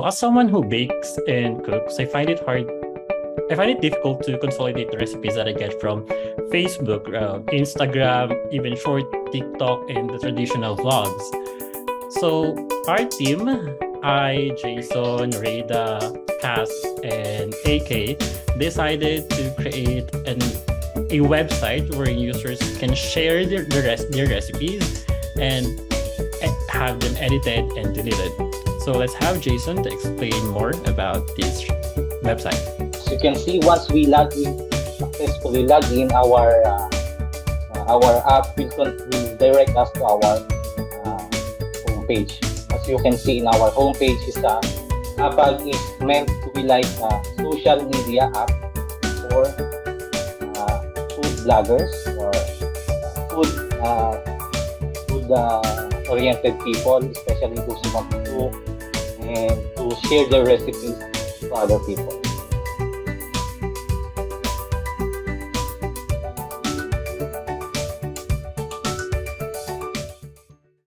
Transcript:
As someone who bakes and cooks, I find it difficult to consolidate the recipes that I get from Facebook, Instagram, even short TikTok, and the traditional vlogs. So our team, I, Jason, Rada, Cass, and AK, decided to create a website where users can share their recipes and have them edited and deleted. So let's have Jason to explain more about this website. As you can see, once we successfully log in, our app will direct us to our homepage. As you can see in our homepage, Hapag is meant to be like a social media app for food bloggers or food oriented people, especially those who want to cook and to share their recipes to other people.